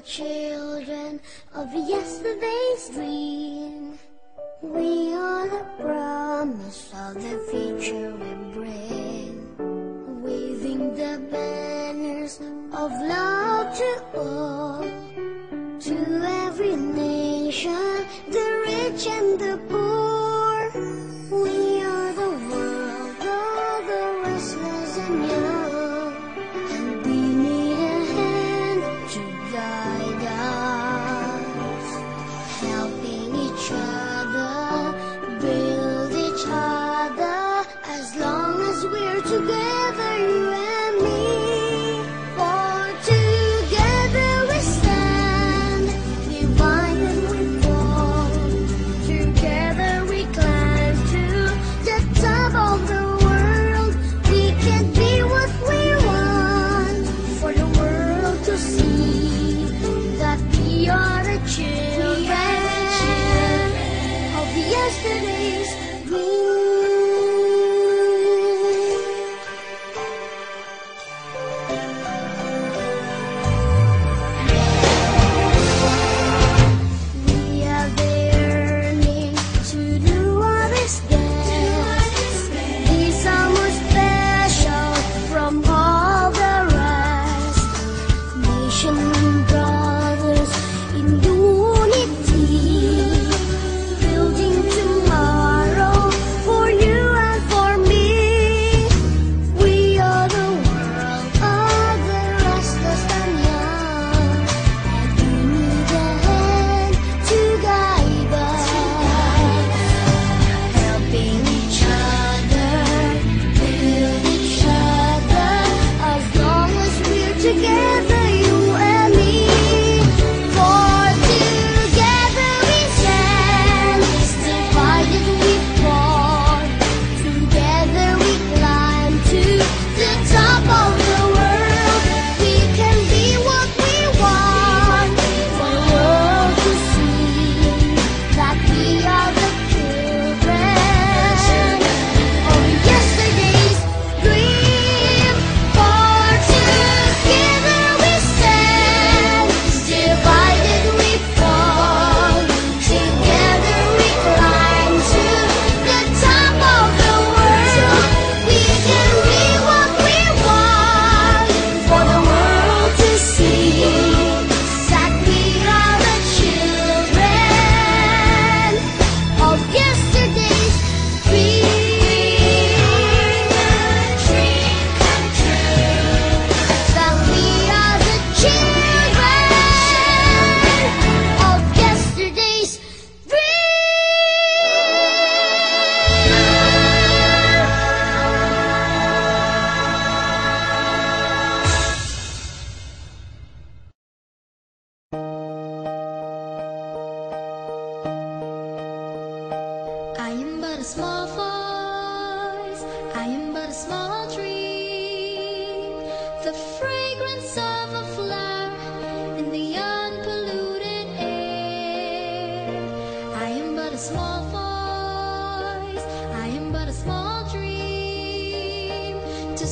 children of yesterday's dream. We are the promise of the future we bring, waving the banners of love to all, to every nation, the rich and the poor. We are the world of the restless and young, and we need a hand to guide us, helping each other, build each other, as long as we're together, you and me. For together we stand, divided we fall, together we climb to the top of the world. We can be what we want, for the world to see that we are the children of yesterday's dream. We are the yearning to do what is best, be someone special from all the rest. Nation brothers in unity, building tomorrow for you and for me. We are the world of the restless and young, and we need a hand to guide us, helping each other, build each other, as long as we're together, you and me. For together we stand, divided we fall, together we climb to the top of the world. We can be what we want, for the world to see that we are the children of yesterday's dream. For together we stand, divided we fall, together we climb to the top of the world. We can be what we want, for the world to see that we are the children of yesterday's dream. Dream come true, that we are the children of yesterday's I am but a small voice, I am but a small dream, the fragrance of a flower in the unpolluted air. I am but a small voice, I am but a small dream, to